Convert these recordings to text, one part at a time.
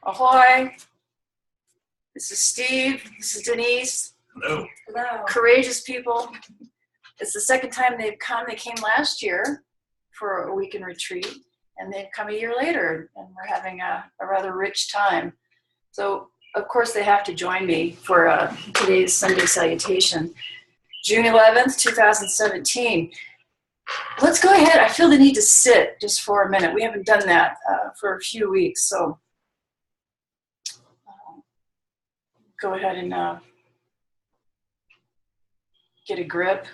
Ahoy. This is Steve. This is Denise. Hello. Hello. Courageous people. It's the second time they've come. They came last year for a weekend retreat, and they've come a year later, and we're having a rather rich time. So, of course, they have to join me for today's Sunday salutation. June 11th, 2017. Let's go ahead. I feel the need to sit just for a minute. We haven't done that for a few weeks, so go ahead and get a grip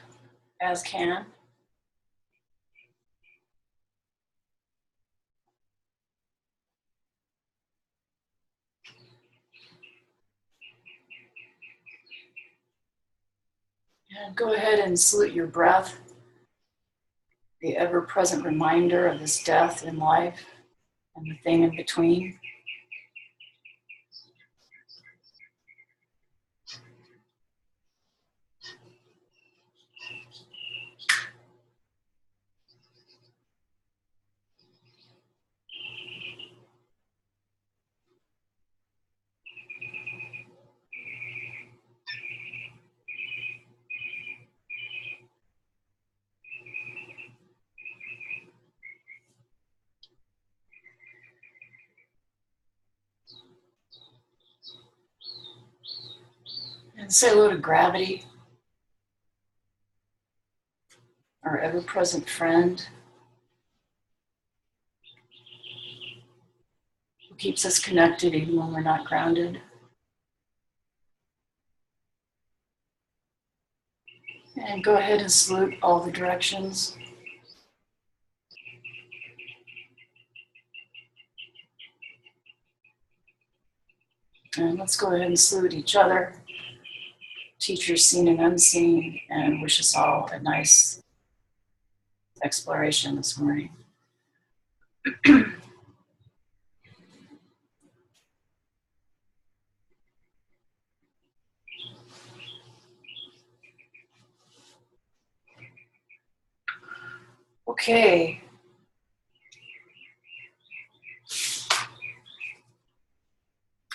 as can. And go ahead and salute your breath, the ever-present reminder of this death in life and the thing in between. And say hello to gravity, our ever-present friend who keeps us connected even when we're not grounded. And go ahead and salute all the directions. And let's go ahead and salute each other, teachers seen and unseen, and wish us all a nice exploration this morning. Okay.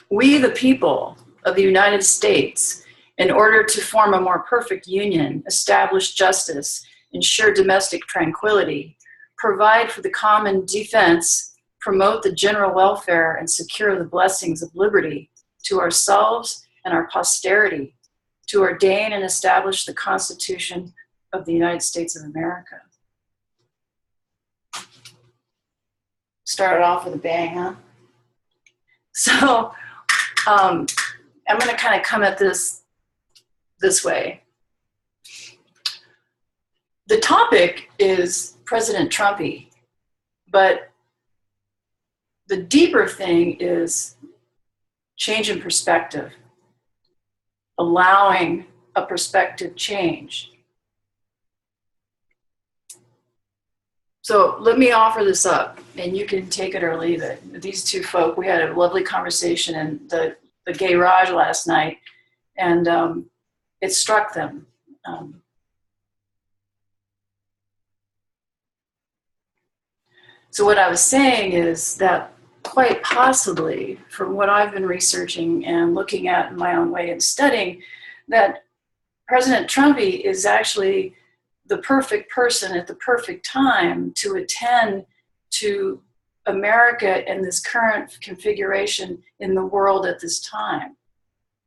We, the people of the United States, in order to form a more perfect union, establish justice, ensure domestic tranquility, provide for the common defense, promote the general welfare, and secure the blessings of liberty to ourselves and our posterity, to ordain and establish the Constitution of the United States of America. Started off with a bang, huh? So I'm going to kind of come at this way. The topic is President Trumpy, but the deeper thing is change in perspective, allowing a perspective change. So let me offer this up, and you can take it or leave it. These two folk, we had a lovely conversation in the garage last night, and it struck them. So what I was saying is that quite possibly, from what I've been researching and looking at in my own way and studying, that President Trumpy is actually the perfect person at the perfect time to attend to America in this current configuration in the world at this time.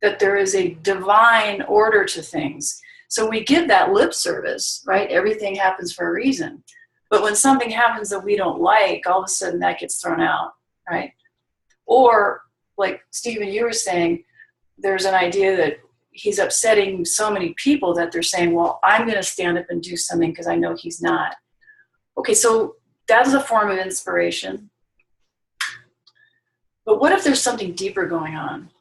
That there is a divine order to things. So we give that lip service, right? Everything happens for a reason. But when something happens that we don't like, all of a sudden that gets thrown out, right? Or, like Stephen, you were saying, there's an idea that he's upsetting so many people that they're saying, well, I'm going to stand up and do something because I know he's not. Okay, so that is a form of inspiration. But what if there's something deeper going on?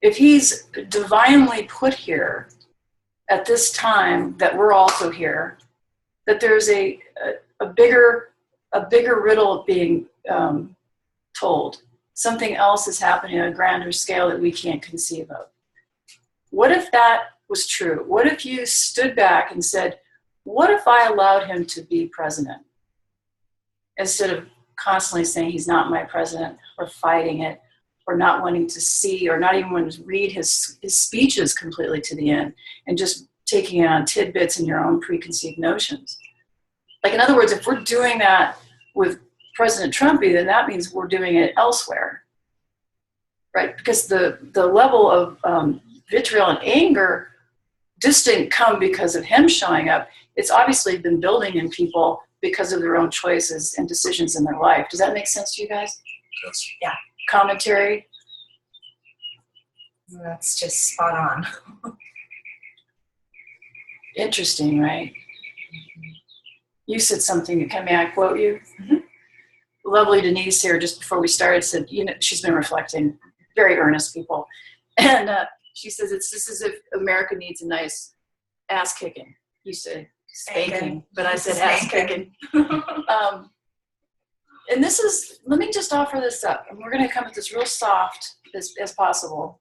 If he's divinely put here at this time that we're also here, that there's a bigger riddle being told. Something else is happening on a grander scale that we can't conceive of. What if that was true? What if you stood back and said, what if I allowed him to be president instead of constantly saying he's not my president, or fighting it, or not wanting to see, or not even wanting to read his speeches completely to the end, and just taking it on tidbits and your own preconceived notions. Like, in other words, if we're doing that with President Trumpy, then that means we're doing it elsewhere, right? Because the level of vitriol and anger just didn't come because of him showing up. It's obviously been building in people because of their own choices and decisions in their life. Does that make sense to you guys? Yes. Yeah. Commentary? That's just spot on. Interesting, right? You said something, may I quote you? Mm-hmm. Lovely Denise here, just before we started, said, you know, she's been reflecting, very earnest people. And she says, it's just as if America needs a nice ass kicking. You said spanking, but I said ass kicking. And this is, let me just offer this up, and we're going to come at this real soft as possible.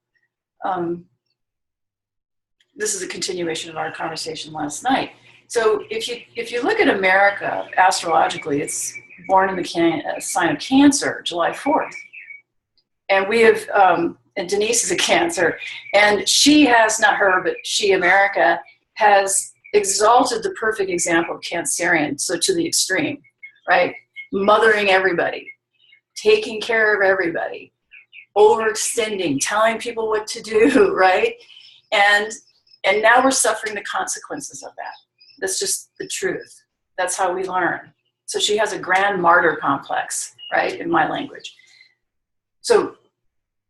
This is a continuation of our conversation last night. So if you look at America astrologically, it's born in the sign of Cancer, July 4th. And we have, and Denise is a Cancer, and she has, not her, but she, America, has exalted the perfect example of Cancerian, so to the extreme, right? Mothering everybody, taking care of everybody, overextending, telling people what to do, right? And now we're suffering the consequences of that. That's just the truth. That's how we learn. So she has a grand martyr complex, right, in my language. So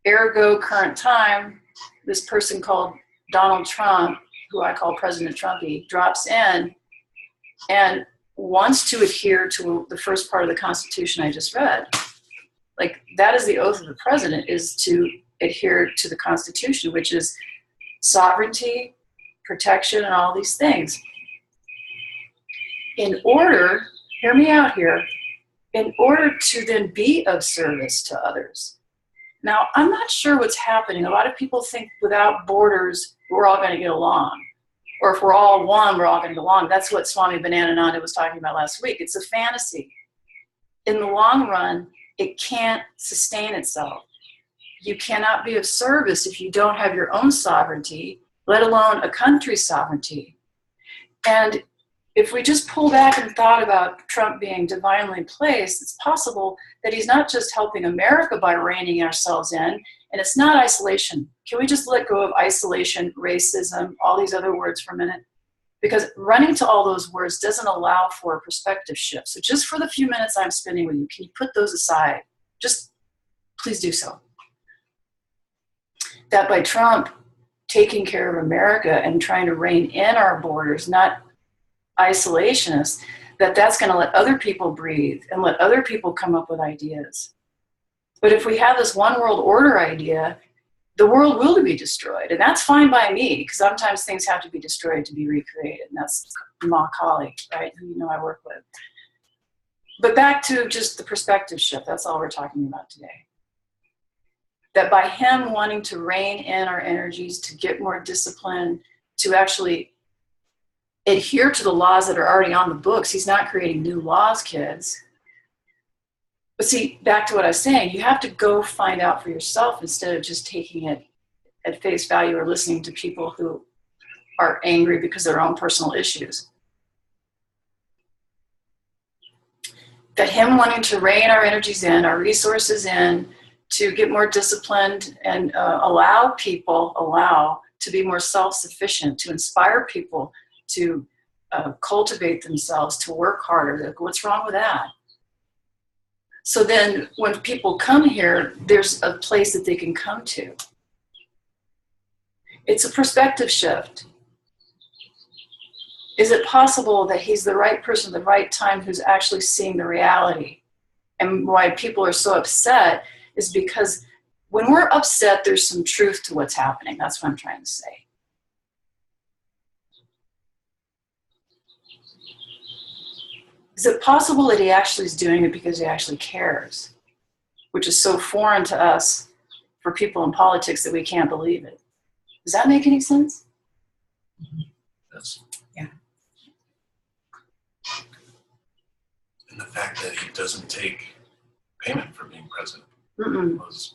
ergo current time, this person called Donald Trump, who I call President Trumpy, drops in and wants to adhere to the first part of the Constitution I just read. Like, that is the oath of the president, is to adhere to the Constitution, which is sovereignty, protection, and all these things. In order, hear me out here, in order to then be of service to others. Now, I'm not sure what's happening. A lot of people think without borders, we're all going to get along. Or if we're all one, we're all going to get along. That's what Swami Bananananda was talking about last week. It's a fantasy. In the long run, it can't sustain itself. You cannot be of service if you don't have your own sovereignty, let alone a country's sovereignty. And if we just pull back and thought about Trump being divinely placed, it's possible that he's not just helping America by reining ourselves in, and it's not isolation. Can we just let go of isolation, racism, all these other words for a minute? Because running to all those words doesn't allow for a perspective shift. So just for the few minutes I'm spending with you, can you put those aside? Just please do so. That by Trump taking care of America and trying to rein in our borders, not isolationists, that's going to let other people breathe and let other people come up with ideas. But if we have this one world order idea, the world will be destroyed. And that's fine by me, because sometimes things have to be destroyed to be recreated. And that's Ma Kali, right, who you know I work with. But back to just the perspective shift, that's all we're talking about today. That by him wanting to rein in our energies, to get more discipline, to actually adhere to the laws that are already on the books. He's not creating new laws, kids. But see, back to what I was saying, you have to go find out for yourself instead of just taking it at face value or listening to people who are angry because of their own personal issues. That him wanting to rein our energies in, our resources in, to get more disciplined and allow to be more self-sufficient, to inspire people to cultivate themselves, to work harder. Like, what's wrong with that? So then when people come here, there's a place that they can come to. It's a perspective shift. Is it possible that he's the right person at the right time who's actually seeing the reality? And why people are so upset is because when we're upset, there's some truth to what's happening. That's what I'm trying to say. Is it possible that he actually is doing it because he actually cares, which is so foreign to us for people in politics that we can't believe it? Does that make any sense? Yes. Yeah. And the fact that he doesn't take payment for being president. Mm-mm. It was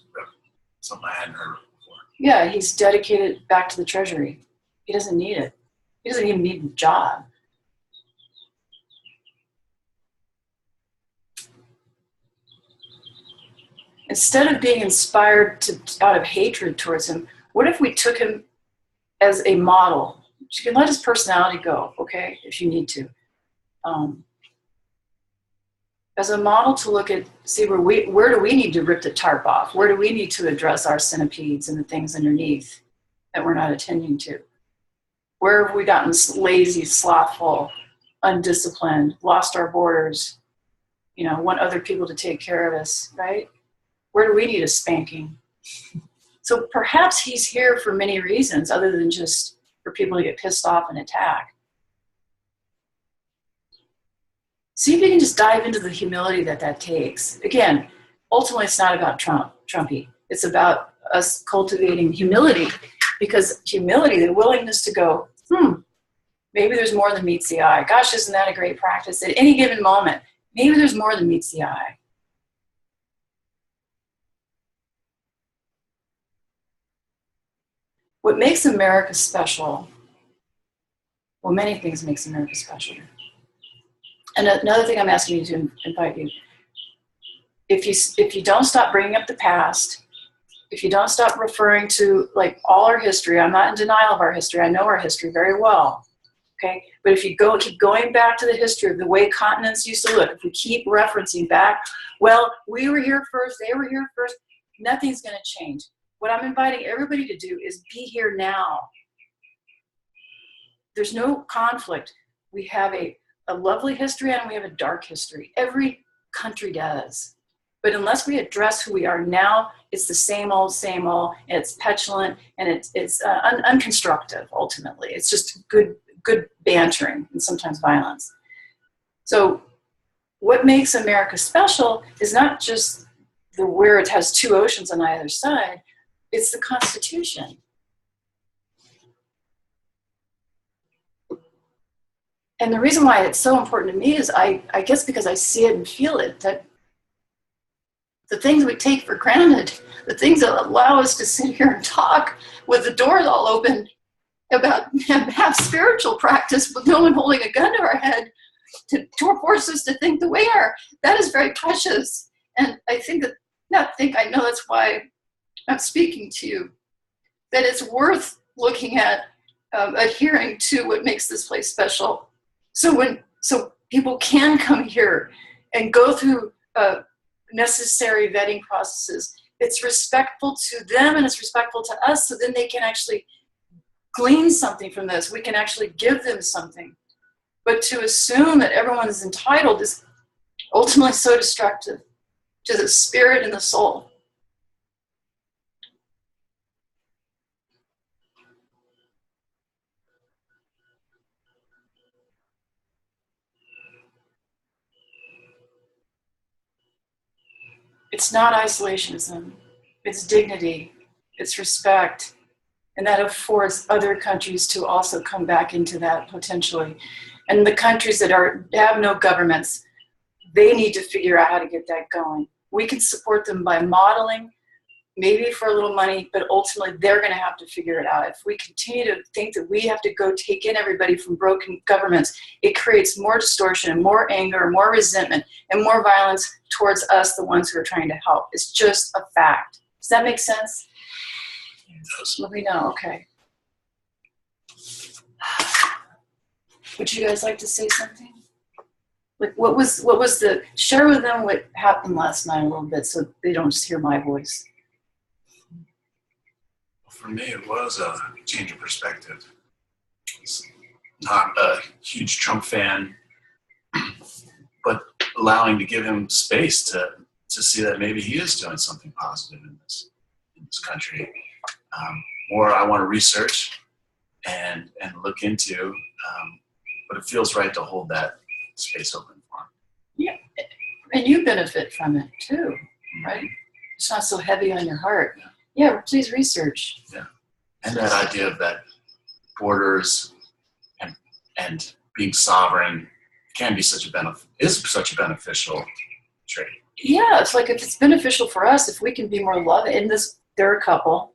something I hadn't heard of before. Yeah, he's dedicated back to the Treasury. He doesn't need it. He doesn't even need the job. Instead of being inspired out of hatred towards him, what if we took him as a model? You can let his personality go, okay, if you need to. As a model to look at, see where do we need to rip the tarp off? Where do we need to address our centipedes and the things underneath that we're not attending to? Where have we gotten lazy, slothful, undisciplined, lost our borders, want other people to take care of us, right? Where do we need a spanking? So perhaps he's here for many reasons other than just for people to get pissed off and attack. See if you can just dive into the humility that takes. Again, ultimately it's not about Trumpy. It's about us cultivating humility, because humility, the willingness to go, maybe there's more than meets the eye. Gosh, isn't that a great practice? At any given moment, maybe there's more than meets the eye. What makes America special, well, many things makes America special. And another thing I'm asking you to invite you, if you don't stop bringing up the past, if you don't stop referring to like all our history, I'm not in denial of our history, I know our history very well, okay? But if you keep going back to the history of the way continents used to look, if we keep referencing back, well, we were here first, they were here first, nothing's gonna change. What I'm inviting everybody to do is be here now. There's no conflict. We have a lovely history and we have a dark history. Every country does. But unless we address who we are now, it's the same old, and it's petulant, and it's unconstructive, ultimately. It's just good bantering and sometimes violence. So what makes America special is not just where it has two oceans on either side, it's the Constitution. And the reason why it's so important to me is I guess because I see it and feel it, that the things we take for granted, the things that allow us to sit here and talk with the doors all open about have spiritual practice with no one holding a gun to our head to force us to think the way we are, that is very precious. And I know that's why I'm speaking to you, that it's worth looking at, adhering to what makes this place special. So people can come here and go through necessary vetting processes. It's respectful to them and it's respectful to us, so then they can actually glean something from this. We can actually give them something. But to assume that everyone is entitled is ultimately so destructive to the spirit and the soul. It's not isolationism, it's dignity, it's respect, and that affords other countries to also come back into that potentially. And the countries that have no governments, they need to figure out how to get that going. We can support them by modeling, maybe for a little money, but ultimately they're going to have to figure it out. If we continue to think that we have to go take in everybody from broken governments, it creates more distortion, more anger, more resentment, and more violence towards us, the ones who are trying to help. It's just a fact. Does that make sense? It does. Let me know. Okay. Would you guys like to say something? Like, what was share with them what happened last night a little bit, so they don't just hear my voice. For me, it was a change of perspective. It's not a huge Trump fan, but allowing to give him space to see that maybe he is doing something positive in this country. More I want to research and look into, but it feels right to hold that space open for him. Yeah, and you benefit from it too, right? It's not so heavy on your heart. Yeah, please research. Yeah, and that idea of that borders and being sovereign is such a beneficial trait. Yeah, it's like if it's beneficial for us, if we can be more loving. In this, they're a couple.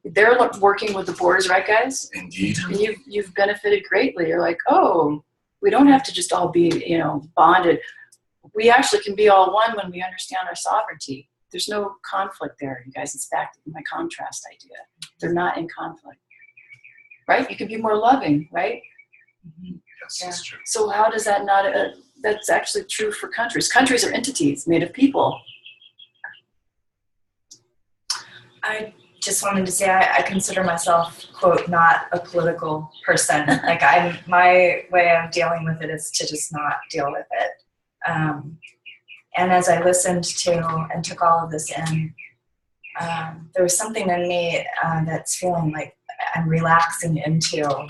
They're working with the boards, right, guys? Indeed. And you've benefited greatly. You're like, oh, we don't have to just all be, bonded. We actually can be all one when we understand our sovereignty. There's no conflict there, you guys. It's back to my contrast idea. They're not in conflict, right? You can be more loving, right? Yes, that's true. So how does that not? That's actually true for countries. Countries are entities made of people. I just wanted to say I consider myself, quote, not a political person. Like my way of dealing with it is to just not deal with it. And as I listened to and took all of this in, there was something in me that's feeling like I'm relaxing into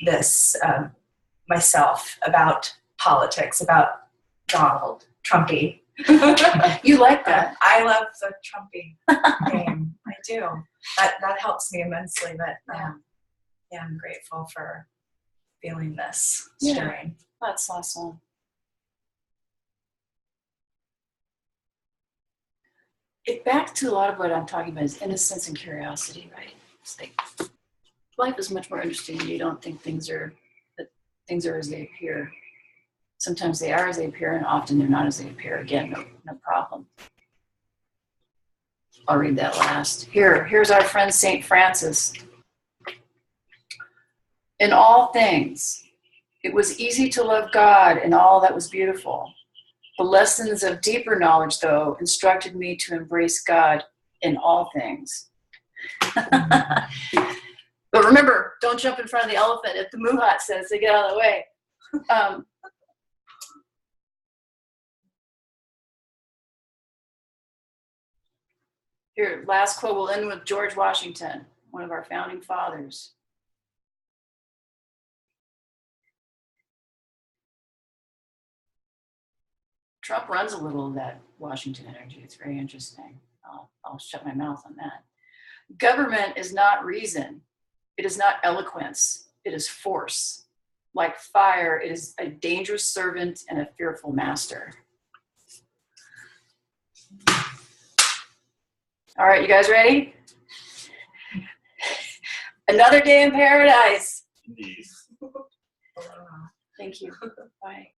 this myself about politics, about Donald Trumpy. You like that? I love the Trumpy game. I do. That helps me immensely. But yeah, I'm grateful for feeling this stirring. That's awesome. Back to a lot of what I'm talking about is innocence and curiosity, right? It's like life is much more interesting. You don't think things are as they appear. Sometimes they are as they appear, and often they're not as they appear. Again, no problem. I'll read that last. Here's our friend St. Francis. In all things, it was easy to love God in all that was beautiful. The lessons of deeper knowledge, though, instructed me to embrace God in all things. But remember, don't jump in front of the elephant if the muhat says to get out of the way. Here, last quote, we'll end with George Washington, one of our founding fathers. Trump runs a little of that Washington energy. It's very interesting. I'll shut my mouth on that. Government is not reason. It is not eloquence. It is force. Like fire, it is a dangerous servant and a fearful master. All right, you guys ready? Another day in paradise. Indeed. Thank you. Bye.